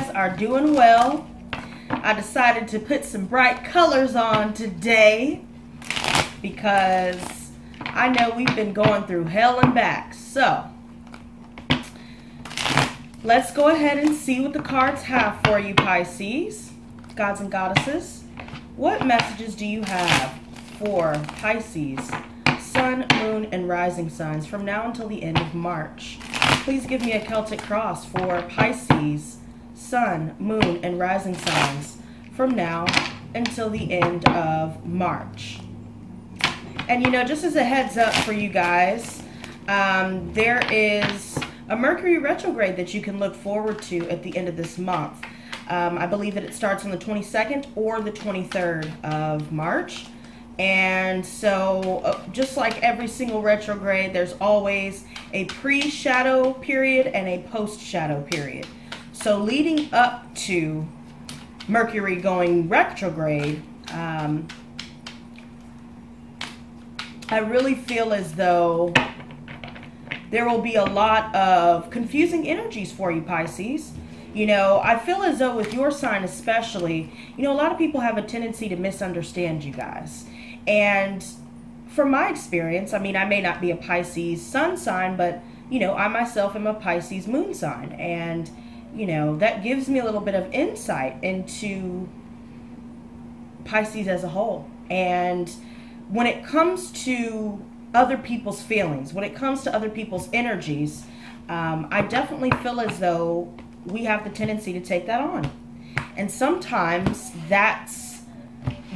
guys are doing well. I decided to put some bright colors on today because I know we've been going through hell and back. So let's go ahead and see what the cards have for you, Pisces, gods and goddesses. What messages do you have for Pisces, Sun, Moon, and Rising signs from now until the end of March? Please give me a Celtic cross for Pisces, Sun, Moon, and Rising signs from now until the end of March. And you know, just as a heads up for you guys, there is a Mercury retrograde that you can look forward to at the end of this month. I believe that it starts on the 22nd or the 23rd of March. And so just like every single retrograde, there's always a pre-shadow period and a post-shadow period. So leading up to Mercury going retrograde, I really feel as though there will be a lot of confusing energies for you, Pisces. You know, I feel as though with your sign especially, you know, a lot of people have a tendency to misunderstand you guys. And from my experience, I mean, I may not be a Pisces sun sign, but, you know, I myself am a Pisces moon sign. And, you know, that gives me a little bit of insight into Pisces as a whole. And when it comes to other people's feelings, when it comes to other people's energies, I definitely feel as though we have the tendency to take that on. And sometimes that's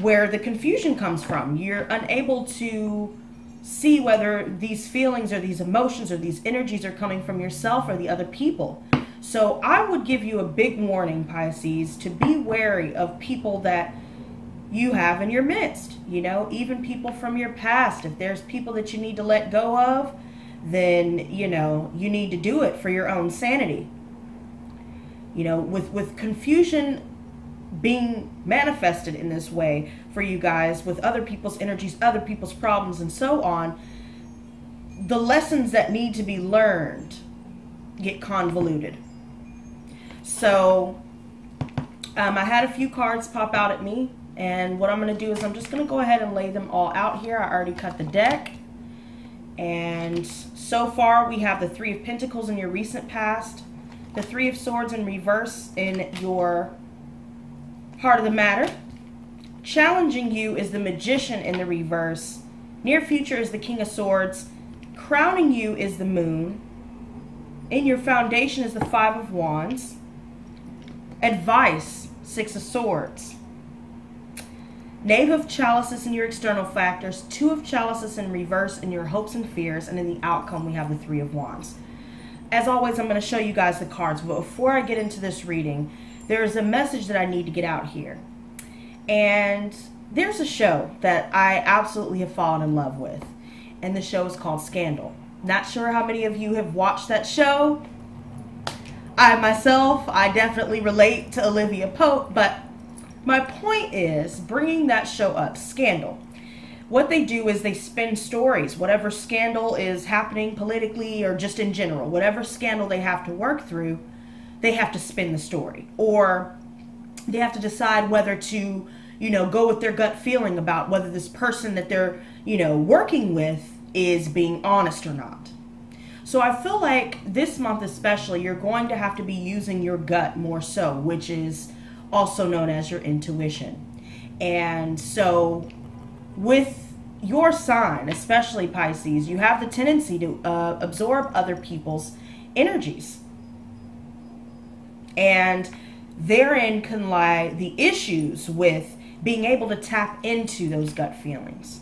where the confusion comes from. You're unable to see whether these feelings or these emotions or these energies are coming from yourself or the other people. So I would give you a big warning, Pisces, to be wary of people that you have in your midst. You know, even people from your past. If there's people that you need to let go of, then, you know, you need to do it for your own sanity. You know, with confusion being manifested in this way for you guys, with other people's energies, other people's problems, and so on, the lessons that need to be learned get convoluted. So I had a few cards pop out at me, and what I'm going to do is I'm just going to go ahead and lay them all out here. I already cut the deck, and so far we have the Three of Pentacles in your recent past, the Three of Swords in reverse in your heart of the matter. Challenging you is the Magician in the reverse. Near future is the King of Swords. Crowning you is the Moon. In your foundation is the Five of Wands. Advice, Six of Swords. Knave of Chalices in your external factors. Two of Chalices in reverse in your hopes and fears. And in the outcome, we have the Three of Wands. As always, I'm going to show you guys the cards. But before I get into this reading, there is a message that I need to get out here. And there's a show that I absolutely have fallen in love with. And the show is called Scandal. Not sure how many of you have watched that show. I myself, I definitely relate to Olivia Pope. But my point is bringing that show up, Scandal. What they do is they spin stories. Whatever scandal is happening politically or just in general, whatever scandal they have to work through, they have to spin the story. Or they have to decide whether to, you know, go with their gut feeling about whether this person that they're, you know, working with is being honest or not. So I feel like this month especially, you're going to have to be using your gut more so, which is also known as your intuition. And so with your sign, especially Pisces, you have the tendency to absorb other people's energies. And therein can lie the issues with being able to tap into those gut feelings.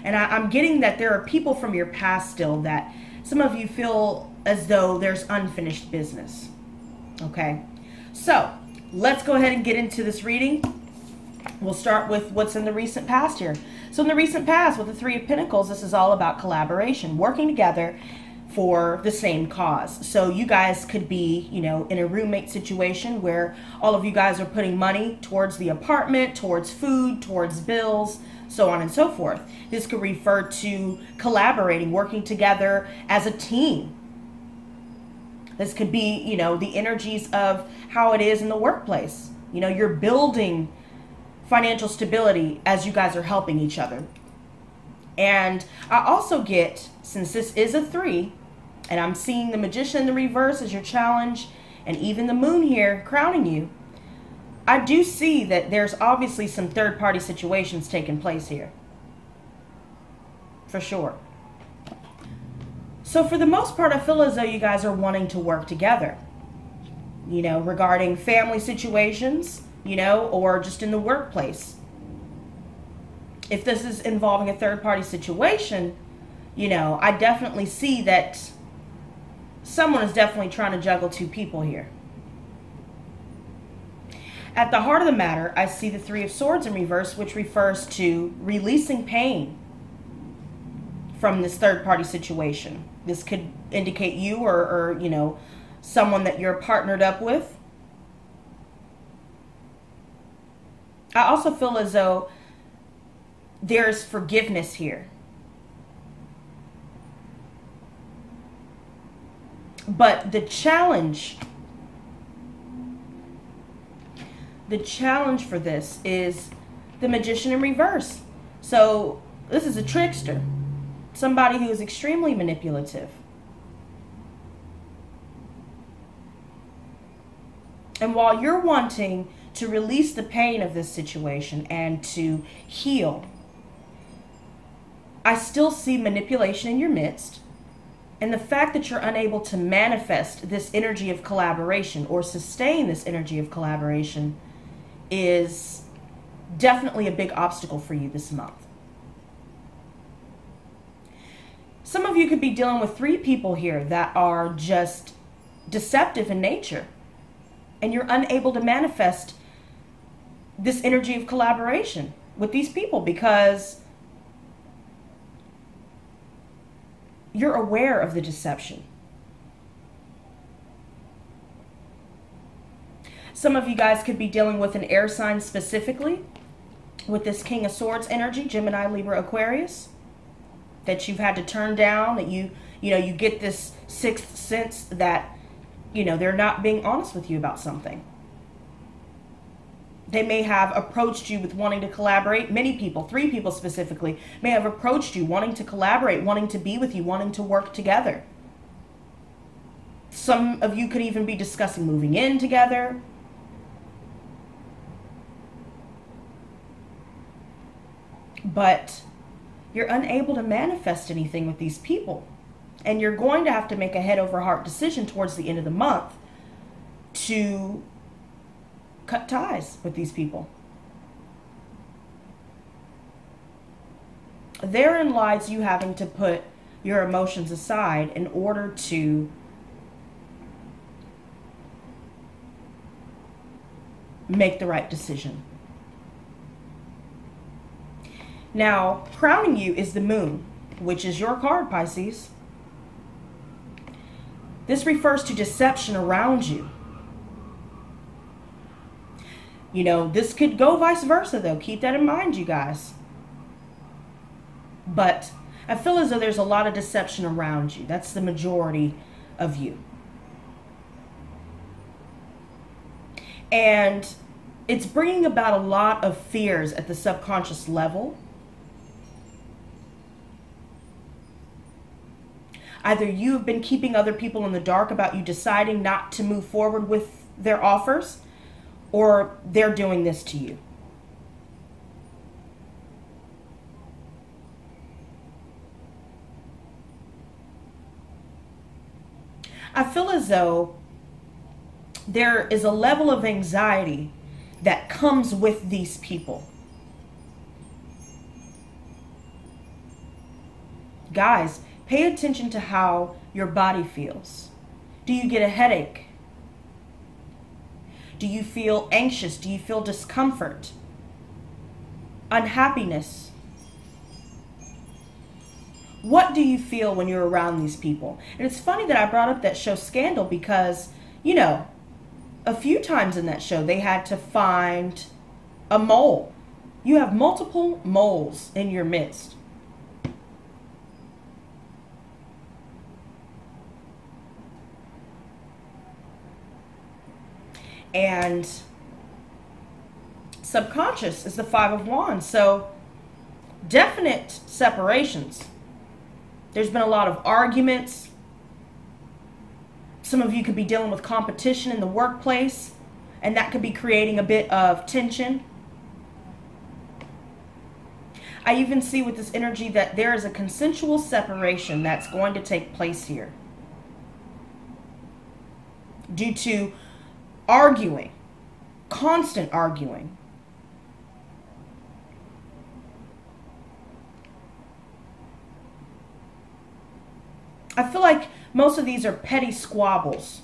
And I'm getting that there are people from your past still that some of you feel as though there's unfinished business. Okay, so let's go ahead and get into this reading. We'll start with what's in the recent past here. So in the recent past, with the Three of Pentacles, this is all about collaboration, working together for the same cause. So you guys could be, you know, in a roommate situation where all of you guys are putting money towards the apartment, towards food, towards bills, so on and so forth. This could refer to collaborating, working together as a team. This could be, you know, the energies of how it is in the workplace. You know, you're building financial stability as you guys are helping each other. And I also get, since this is a 3, and I'm seeing the Magician in the reverse as your challenge, and even the Moon here crowning you, I do see that there's obviously some third-party situations taking place here. For sure. So for the most part, I feel as though you guys are wanting to work together. You know, regarding family situations, you know, or just in the workplace. If this is involving a third-party situation, you know, I definitely see that someone is definitely trying to juggle 2 people here. At the heart of the matter, I see the 3 of Swords in reverse, which refers to releasing pain from this third-party situation. This could indicate you or, you know, someone that you're partnered up with. I also feel as though there's forgiveness here. But the challenge for this is the Magician in reverse. So this is a trickster. Somebody who is extremely manipulative. And while you're wanting to release the pain of this situation and to heal, I still see manipulation in your midst. And the fact that you're unable to manifest this energy of collaboration or sustain this energy of collaboration is definitely a big obstacle for you this month. Some of you could be dealing with 3 people here that are just deceptive in nature, and you're unable to manifest this energy of collaboration with these people because you're aware of the deception. Some of you guys could be dealing with an air sign specifically with this King of Swords energy, Gemini, Libra, Aquarius, that you've had to turn down, that you get this 6th sense that, you know, they're not being honest with you about something. They may have approached you with wanting to collaborate. Many people, 3 people specifically, may have approached you wanting to collaborate, wanting to be with you, wanting to work together. Some of you could even be discussing moving in together. But you're unable to manifest anything with these people. And you're going to have to make a head over heart decision towards the end of the month to cut ties with these people. Therein lies you having to put your emotions aside in order to make the right decision. Now, crowning you is the Moon, which is your card, Pisces. This refers to deception around you. You know, this could go vice versa, though. Keep that in mind, you guys. But I feel as though there's a lot of deception around you. That's the majority of you. And it's bringing about a lot of fears at the subconscious level. Either you have been keeping other people in the dark about you deciding not to move forward with their offers, or they're doing this to you. I feel as though there is a level of anxiety that comes with these people. Guys, pay attention to how your body feels. Do you get a headache? Do you feel anxious? Do you feel discomfort? Unhappiness? What do you feel when you're around these people? And it's funny that I brought up that show Scandal because, you know, a few times in that show they had to find a mole. You have multiple moles in your midst. And subconscious is the Five of Wands. So definite separations. There's been a lot of arguments. Some of you could be dealing with competition in the workplace, and that could be creating a bit of tension. I even see with this energy that there is a consensual separation that's going to take place here due to arguing, constant arguing. I feel like most of these are petty squabbles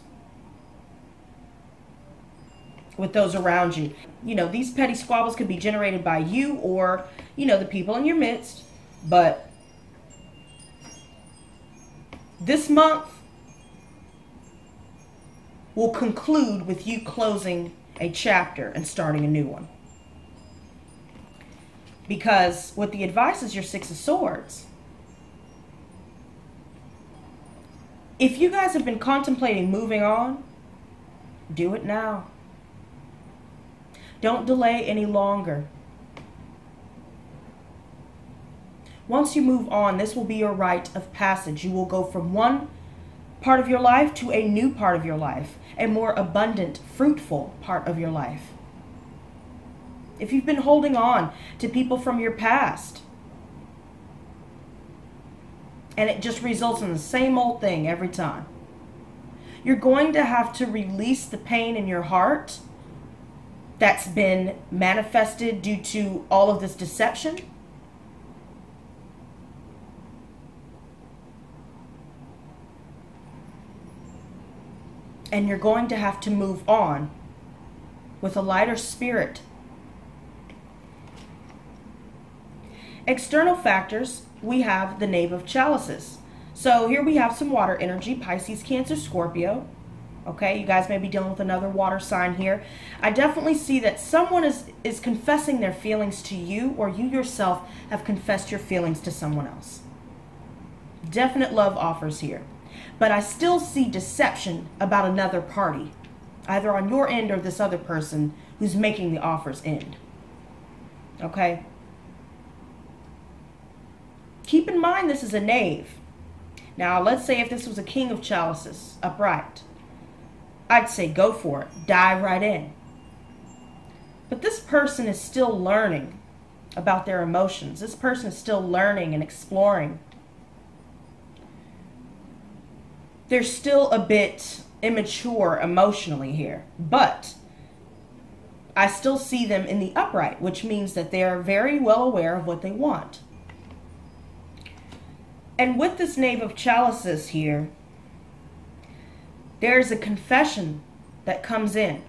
with those around you. You know, these petty squabbles could be generated by you or, you know, the people in your midst. But this month will conclude with you closing a chapter and starting a new one. Because with the advice is your Six of Swords. If you guys have been contemplating moving on, do it now. Don't delay any longer. Once you move on, this will be your rite of passage. You will go from one part of your life to a new part of your life, a more abundant, fruitful part of your life. If you've been holding on to people from your past, and it just results in the same old thing every time, you're going to have to release the pain in your heart that's been manifested due to all of this deception. And you're going to have to move on with a lighter spirit. External factors, we have the Knave of Chalices. So here we have some water energy, Pisces, Cancer, Scorpio. Okay, you guys may be dealing with another water sign here. I definitely see that someone is confessing their feelings to you, or you yourself have confessed your feelings to someone else. Definite love offers here. But I still see deception about another party, either on your end or this other person who's making the offers end. Okay? Keep in mind this is a knave. Now, let's say if this was a King of Chalices, upright, I'd say go for it. Dive right in. But this person is still learning about their emotions. This person is still learning and exploring. They're still a bit immature emotionally here. But I still see them in the upright, which means that they're very well aware of what they want. And with this Knave of Chalices here, there's a confession that comes in.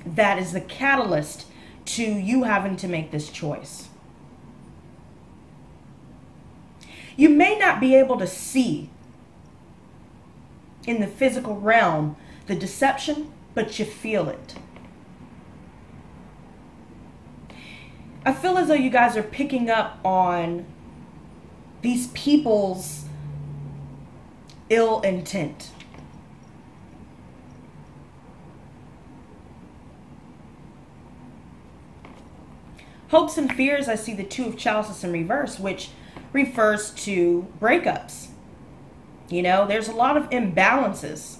That is the catalyst to you having to make this choice. You may not be able to see in the physical realm the deception, but you feel it. I feel as though you guys are picking up on these people's ill intent. Hopes and fears, I see the Two of Chalices in reverse, which refers to breakups. You know, there's a lot of imbalances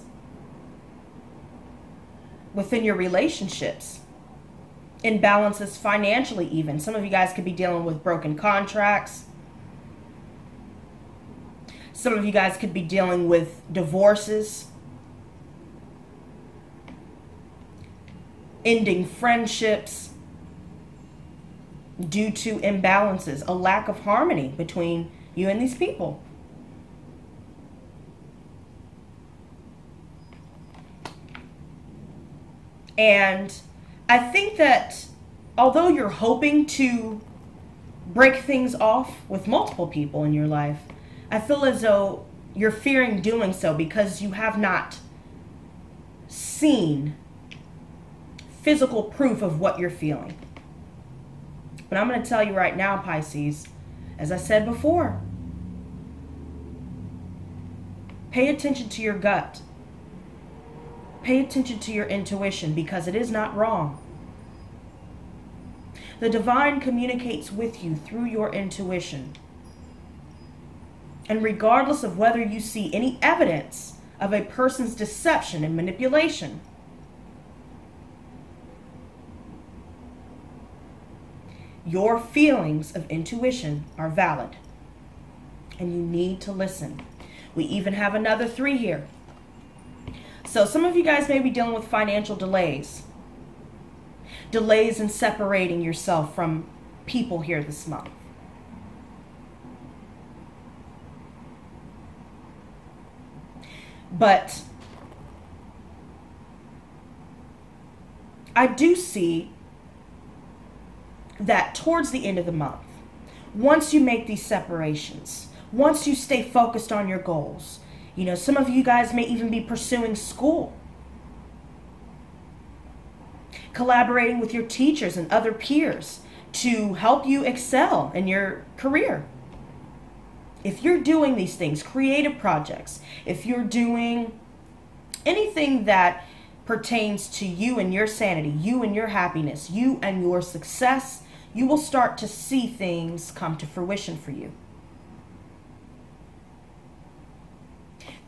within your relationships. Imbalances financially even. Some of you guys could be dealing with broken contracts. Some of you guys could be dealing with divorces, ending friendships due to imbalances, a lack of harmony between you and these people. And I think that although you're hoping to break things off with multiple people in your life, I feel as though you're fearing doing so because you have not seen physical proof of what you're feeling. But I'm going to tell you right now, Pisces, as I said before, pay attention to your gut. Pay attention to your intuition because it is not wrong. The divine communicates with you through your intuition. And regardless of whether you see any evidence of a person's deception and manipulation, your feelings of intuition are valid. And you need to listen. We even have another 3 here. So some of you guys may be dealing with financial delays. Delays in separating yourself from people here this month. But I do see that towards the end of the month, once you make these separations, once you stay focused on your goals, you know, some of you guys may even be pursuing school, collaborating with your teachers and other peers to help you excel in your career. If you're doing these things, creative projects, if you're doing anything that pertains to you and your sanity, you and your happiness, you and your success, you will start to see things come to fruition for you.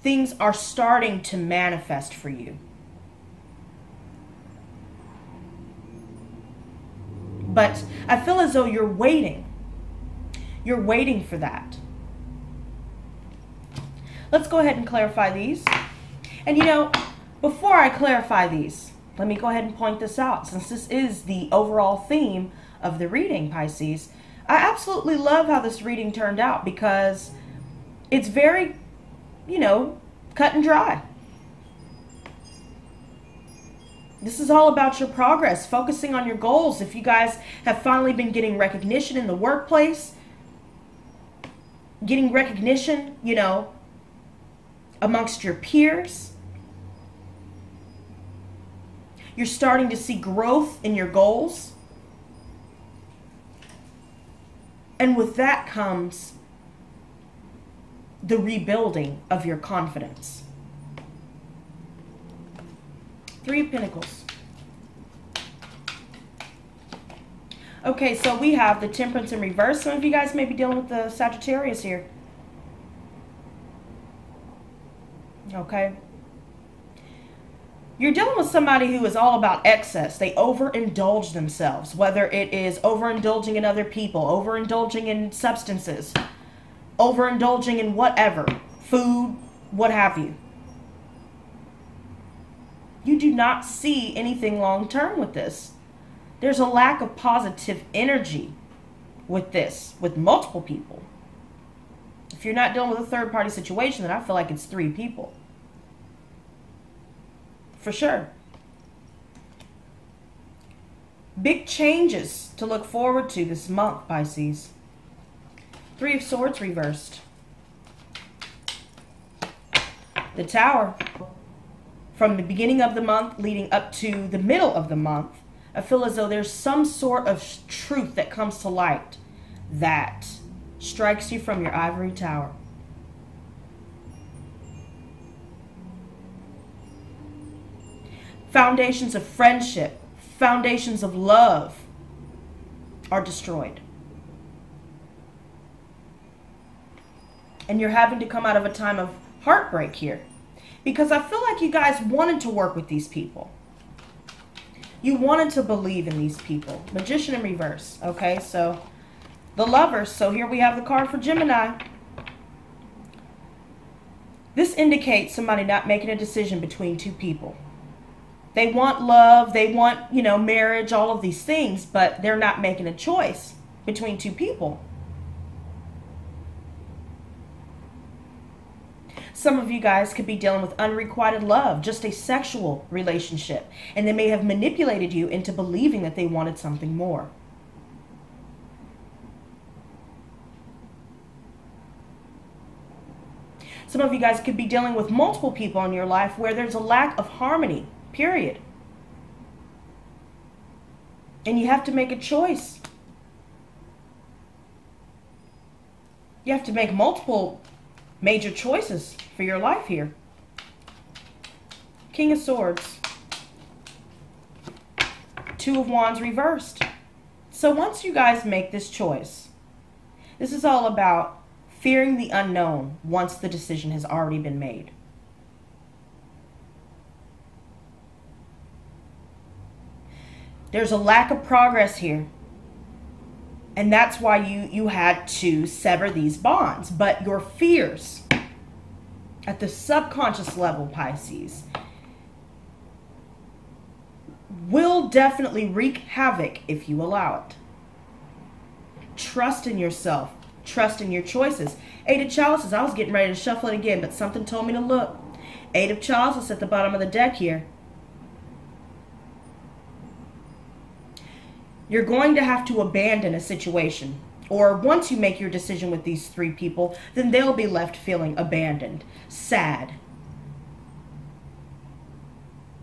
Things are starting to manifest for you. But I feel as though you're waiting. You're waiting for that. Let's go ahead and clarify these. And you know, before I clarify these, let me go ahead and point this out. Since this is the overall theme of the reading, Pisces, I absolutely love how this reading turned out because it's very, you know, cut and dry. This is all about your progress, focusing on your goals. If you guys have finally been getting recognition in the workplace, getting recognition, you know, amongst your peers, you're starting to see growth in your goals. And with that comes the rebuilding of your confidence. 3 of Pentacles. Okay, so we have the Temperance in reverse. Some of you guys may be dealing with the Sagittarius here. Okay. You're dealing with somebody who is all about excess. They overindulge themselves, whether it is overindulging in other people, overindulging in substances, overindulging in whatever, food, what have you. You do not see anything long-term with this. There's a lack of positive energy with this, with multiple people. If you're not dealing with a third-party situation, then I feel like it's 3 people. For sure. Big changes to look forward to this month, Pisces. 3 of Swords reversed. The Tower. From the beginning of the month leading up to the middle of the month, I feel as though there's some sort of truth that comes to light that strikes you from your ivory tower. Foundations of friendship, foundations of love are destroyed. And you're having to come out of a time of heartbreak here. Because I feel like you guys wanted to work with these people. You wanted to believe in these people. Magician in reverse. Okay, so the Lovers. So here we have the card for Gemini. This indicates somebody not making a decision between 2 people. They want love, they want, you know, marriage, all of these things, but they're not making a choice between 2 people. Some of you guys could be dealing with unrequited love, just a sexual relationship, and they may have manipulated you into believing that they wanted something more. Some of you guys could be dealing with multiple people in your life where there's a lack of harmony, period. And you have to make a choice. You have to make multiple major choices for your life here. King of Swords. Two of Wands reversed. So once you guys make this choice, this is all about fearing the unknown once the decision has already been made. There's a lack of progress here. And that's why you had to sever these bonds. But your fears at the subconscious level, Pisces, will definitely wreak havoc if you allow it. Trust in yourself. Trust in your choices. Eight of Chalices. I was getting ready to shuffle it again, but something told me to look. Eight of Chalices at the bottom of the deck here. You're going to have to abandon a situation. Or once you make your decision with these three people, then they'll be left feeling abandoned, sad.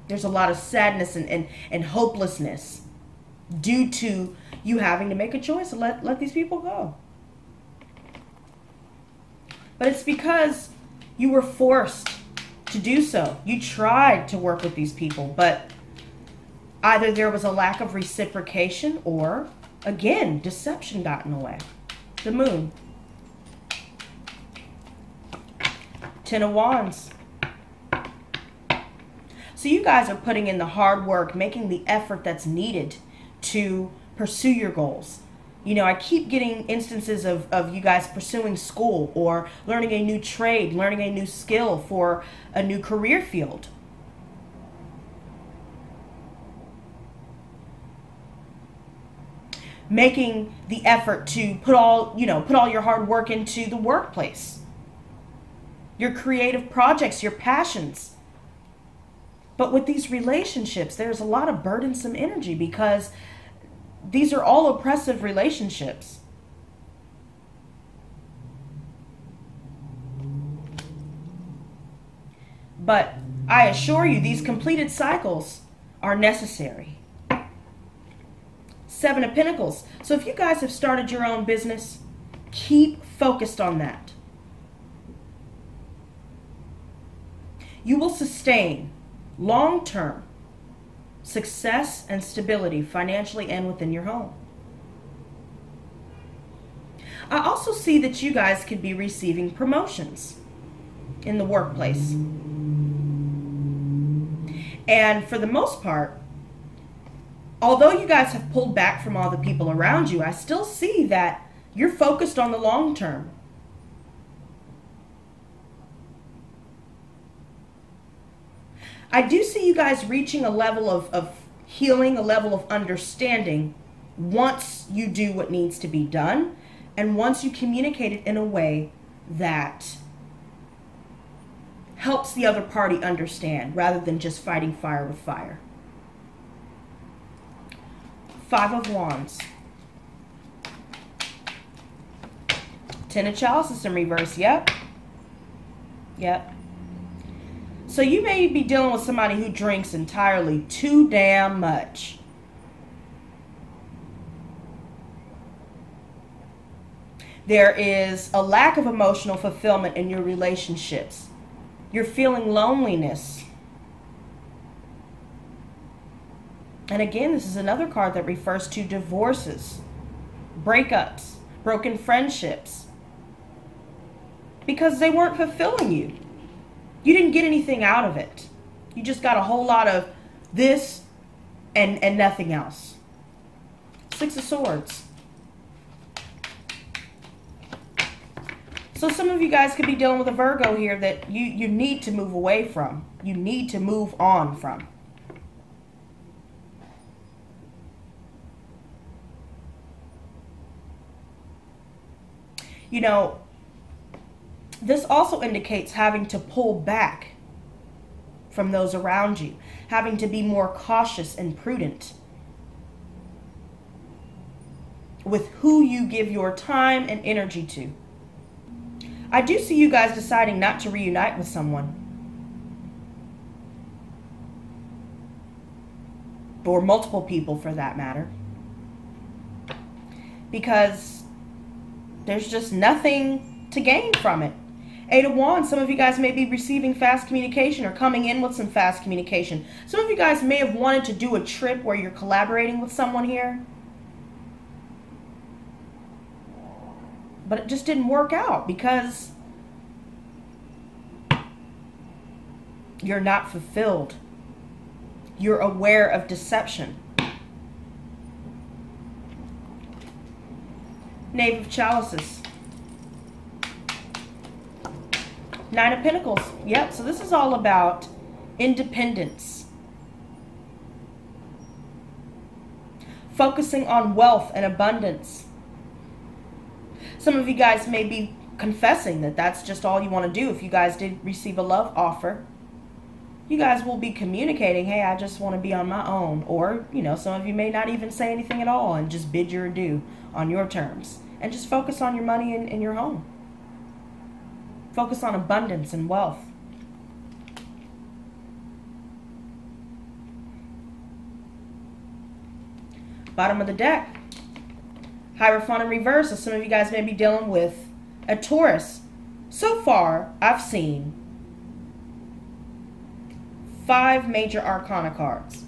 There's a lot of sadness and hopelessness due to you having to make a choice and let these people go. But it's because you were forced to do so. You tried to work with these people, but either there was a lack of reciprocation or, again, deception got in the way. The Moon. Ten of Wands. So you guys are putting in the hard work, making the effort that's needed to pursue your goals. You know, I keep getting instances of you guys pursuing school or learning a new trade, learning a new skill for a new career field. Making the effort to put all your hard work into the workplace. Your creative projects, your passions. But with these relationships, there's a lot of burdensome energy because these are all oppressive relationships. But I assure you, these completed cycles are necessary. Seven of Pentacles. So if you guys have started your own business, keep focused on that. You will sustain long-term success and stability financially and within your home. I also see that you guys could be receiving promotions in the workplace. And for the most part, although you guys have pulled back from all the people around you, I still see that you're focused on the long term. I do see you guys reaching a level of healing, a level of understanding once you do what needs to be done and once you communicate it in a way that helps the other party understand rather than just fighting fire with fire. Five of Wands. Ten of Chalices in reverse. Yep. So you may be dealing with somebody who drinks entirely too damn much. There is a lack of emotional fulfillment in your relationships. You're feeling loneliness. And again, this is another card that refers to divorces, breakups, broken friendships, because they weren't fulfilling you. You didn't get anything out of it. You just got a whole lot of this and nothing else. Six of Swords. So some of you guys could be dealing with a Virgo here that you need to move away from. You need to move on from. You know, this also indicates having to pull back from those around you, having to be more cautious and prudent with who you give your time and energy to. I do see you guys deciding not to reunite with someone, or multiple people for that matter, because there's just nothing to gain from it. Eight of Wands, some of you guys may be receiving fast communication or coming in with some fast communication. Some of you guys may have wanted to do a trip where you're collaborating with someone here, but it just didn't work out because you're not fulfilled. You're aware of deception. Knave of Chalices. Nine of Pentacles. Yep, so this is all about independence. Focusing on wealth and abundance. Some of you guys may be confessing that that's just all you want to do. If you guys did receive a love offer, you guys will be communicating, hey, I just want to be on my own. Or, you know, some of you may not even say anything at all and just bid your adieu on your terms. And just focus on your money and your home. Focus on abundance and wealth. Bottom of the deck. Hierophant in reverse. So some of you guys may be dealing with a Taurus. So far, I've seen 5 major arcana cards.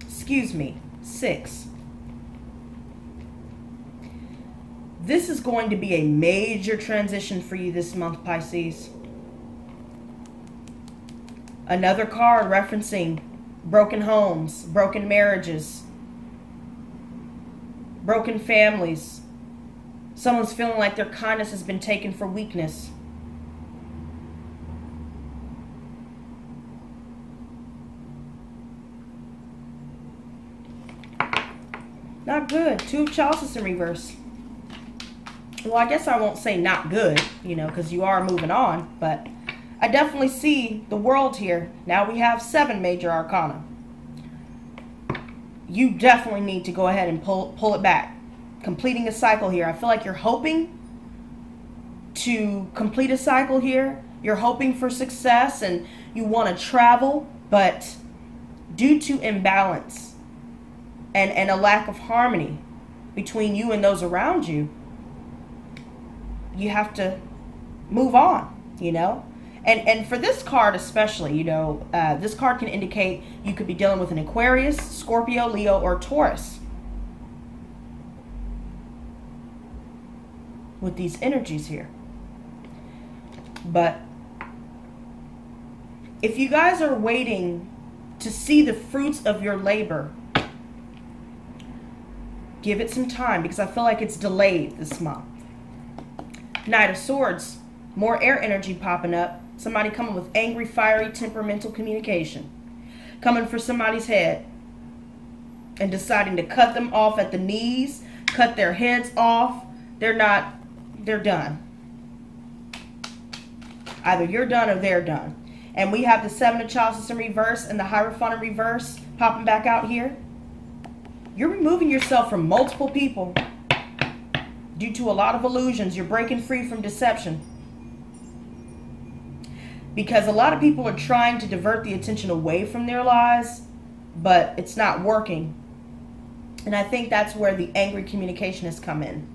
Excuse me, 6. This is going to be a major transition for you this month, Pisces. Another card referencing broken homes, broken marriages, broken families. Someone's feeling like their kindness has been taken for weakness. Not good. Two of Chalices in reverse. Well, I guess I won't say not good, you know, because you are moving on. But I definitely see the world here. Now we have 7 major arcana. You definitely need to go ahead and pull it back. Completing a cycle here. I feel like you're hoping to complete a cycle here. You're hoping for success and you want to travel. But due to imbalance and a lack of harmony between you and those around you, you have to move on, you know. And for this card especially, you know, this card can indicate you could be dealing with an Aquarius, Scorpio, Leo, or Taurus. With these energies here. But if you guys are waiting to see the fruits of your labor, give it some time because I feel like it's delayed this month. Knight of Swords, more air energy popping up. Somebody coming with angry, fiery, temperamental communication. Coming for somebody's head and deciding to cut them off at the knees, cut their heads off. They're done. Either you're done or they're done. And we have the 7 of Chalices in reverse and the Hierophant in reverse popping back out here. You're removing yourself from multiple people. Due to a lot of illusions, you're breaking free from deception. Because a lot of people are trying to divert the attention away from their lies, but it's not working. And I think that's where the angry communication has come in.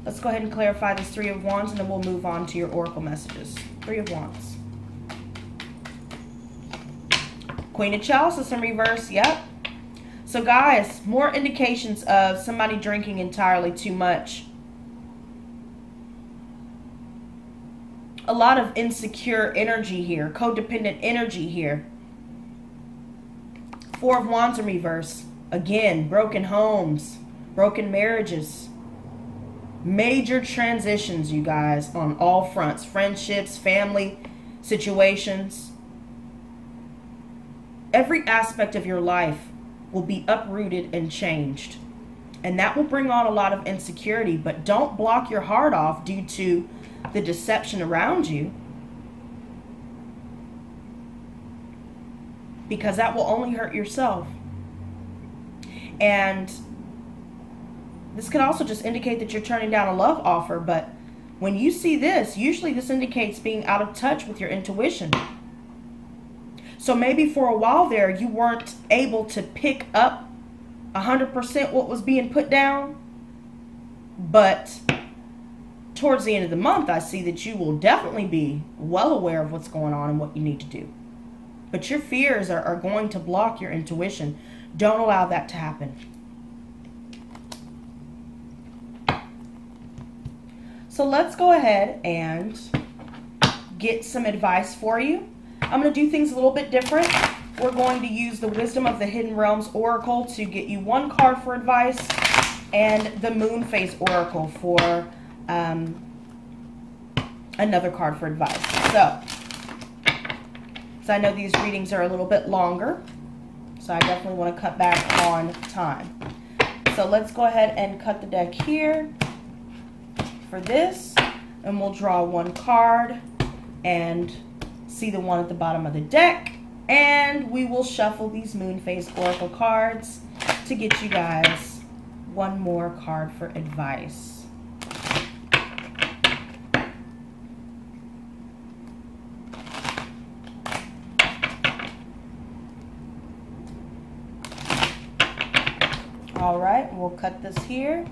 Let's go ahead and clarify this 3 of Wands, and then we'll move on to your oracle messages. 3 of Wands. Queen of Chalices in reverse, yep. So guys, more indications of somebody drinking entirely too much. A lot of insecure energy here, codependent energy here. 4 of Wands in reverse. Again, broken homes, broken marriages. Major transitions, you guys, on all fronts. Friendships, family situations. Every aspect of your life will be uprooted and changed. And that will bring on a lot of insecurity. But don't block your heart off due to the deception around you. Because that will only hurt yourself. And this could also just indicate that you're turning down a love offer. But when you see this, usually this indicates being out of touch with your intuition. So maybe for a while there, you weren't able to pick up 100% what was being put down. But towards the end of the month, I see that you will definitely be well aware of what's going on and what you need to do. But your fears are going to block your intuition. Don't allow that to happen. So let's go ahead and get some advice for you. I'm going to do things a little bit different. We're going to use the Wisdom of the Hidden Realms Oracle to get you one card for advice, and the Moon Phase Oracle for another card for advice. So I know these readings are a little bit longer, so I definitely want to cut back on time. So let's go ahead and cut the deck here for this, and we'll draw one card and see the one at the bottom of the deck, and we will shuffle these Moon Phase Oracle cards to get you guys one more card for advice. All right, we'll cut this here.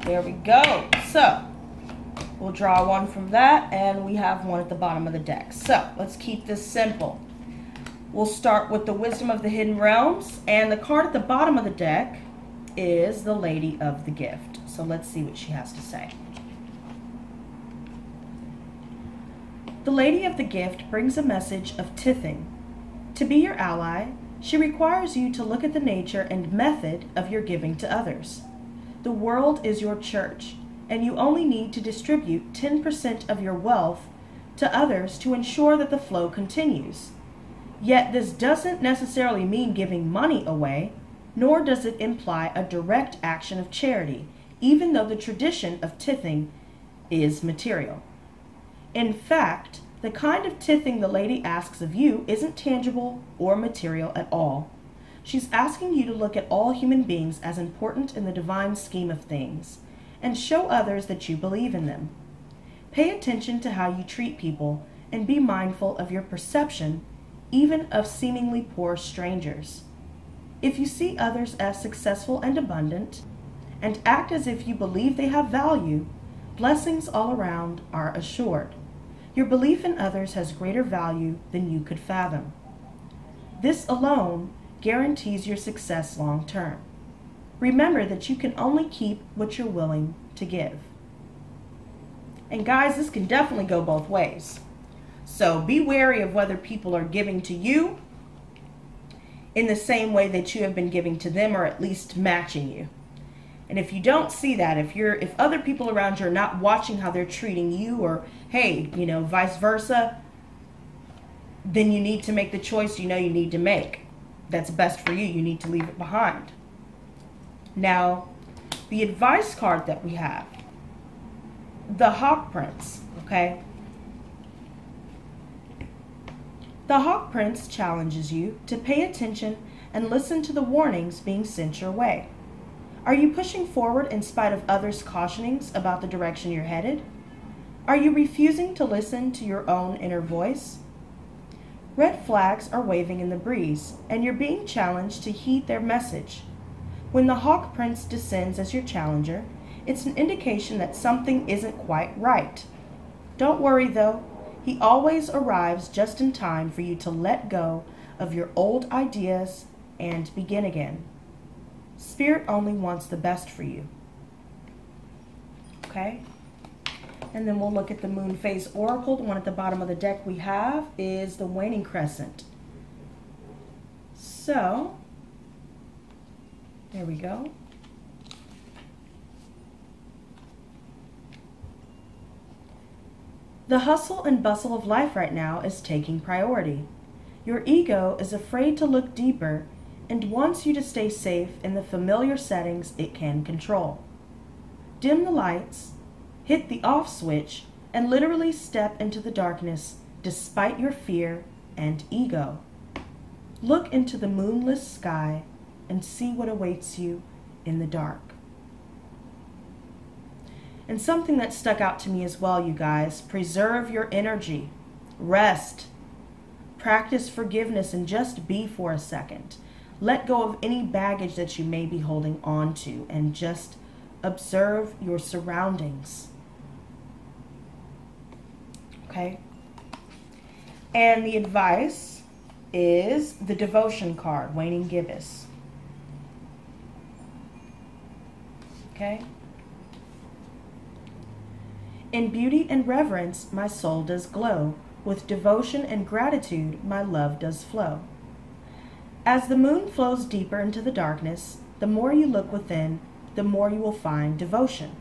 There we go. So we'll draw one from that, and we have one at the bottom of the deck. So let's keep this simple. We'll start with the Wisdom of the Hidden Realms, and the card at the bottom of the deck is the Lady of the Gift. So let's see what she has to say. The Lady of the Gift brings a message of tithing. To be your ally, she requires you to look at the nature and method of your giving to others. The world is your church, and you only need to distribute 10% of your wealth to others to ensure that the flow continues. Yet this doesn't necessarily mean giving money away, nor does it imply a direct action of charity, even though the tradition of tithing is material. In fact, the kind of tithing the lady asks of you isn't tangible or material at all. She's asking you to look at all human beings as important in the divine scheme of things, and show others that you believe in them. Pay attention to how you treat people, and be mindful of your perception, even of seemingly poor strangers. If you see others as successful and abundant, and act as if you believe they have value, blessings all around are assured. Your belief in others has greater value than you could fathom. This alone guarantees your success long term. Remember that you can only keep what you're willing to give. And guys, this can definitely go both ways. So be wary of whether people are giving to you in the same way that you have been giving to them, or at least matching you. And if you don't see that, if other people around you are not watching how they're treating you, or hey, vice versa, then you need to make the choice you need to make. That's best for you. You need to leave it behind. Now, the advice card that we have, the Hawk Prince, okay? The Hawk Prince challenges you to pay attention and listen to the warnings being sent your way. Are you pushing forward in spite of others' cautionings about the direction you're headed? Are you refusing to listen to your own inner voice? Red flags are waving in the breeze, and you're being challenged to heed their message. When the Hawk Prince descends as your challenger, it's an indication that something isn't quite right. Don't worry, though. He always arrives just in time for you to let go of your old ideas and begin again. Spirit only wants the best for you. Okay? And then we'll look at the Moon Phase Oracle. The one at the bottom of the deck we have is the Waning Crescent. So, there we go. The hustle and bustle of life right now is taking priority. Your ego is afraid to look deeper and wants you to stay safe in the familiar settings it can control. Dim the lights, hit the off switch, and literally step into the darkness despite your fear and ego. Look into the moonless sky and see what awaits you in the dark. And something that stuck out to me as well, you guys, preserve your energy, rest, practice forgiveness, and just be for a second. Let go of any baggage that you may be holding on to, and just observe your surroundings. Okay? And the advice is the devotion card, waning gibbous. Okay? In beauty and reverence my soul does glow, with devotion and gratitude my love does flow. As the moon flows deeper into the darkness, the more you look within, the more you will find devotion.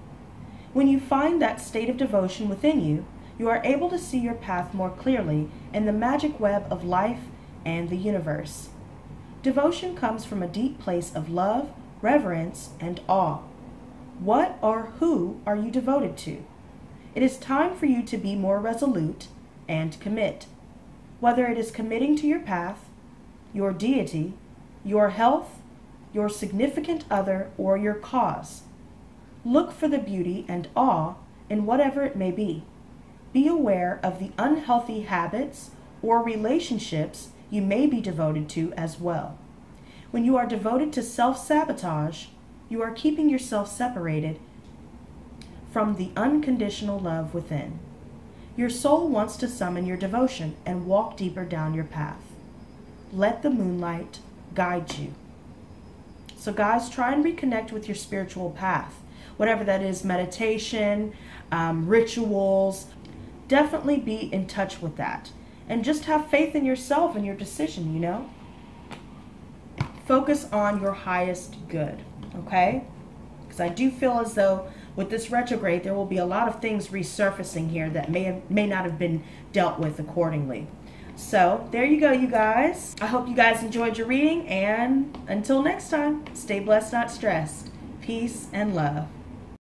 When you find that state of devotion within you, you are able to see your path more clearly in the magic web of life and the universe. Devotion comes from a deep place of love, reverence, and awe. What or who are you devoted to? It is time for you to be more resolute and commit. Whether it is committing to your path, your deity, your health, your significant other, or your cause. Look for the beauty and awe in whatever it may be. Be aware of the unhealthy habits or relationships you may be devoted to as well. When you are devoted to self-sabotage, you are keeping yourself separated from the unconditional love within. Your soul wants to summon your devotion and walk deeper down your path. Let the moonlight guide you. So guys, try and reconnect with your spiritual path. Whatever that is, meditation, rituals, definitely be in touch with that. And just have faith in yourself and your decision, you know? Focus on your highest good, okay? Because I do feel as though with this retrograde, there will be a lot of things resurfacing here that may not have been dealt with accordingly. So there you go, you guys. I hope you guys enjoyed your reading, and until next time, stay blessed, not stressed. Peace and love.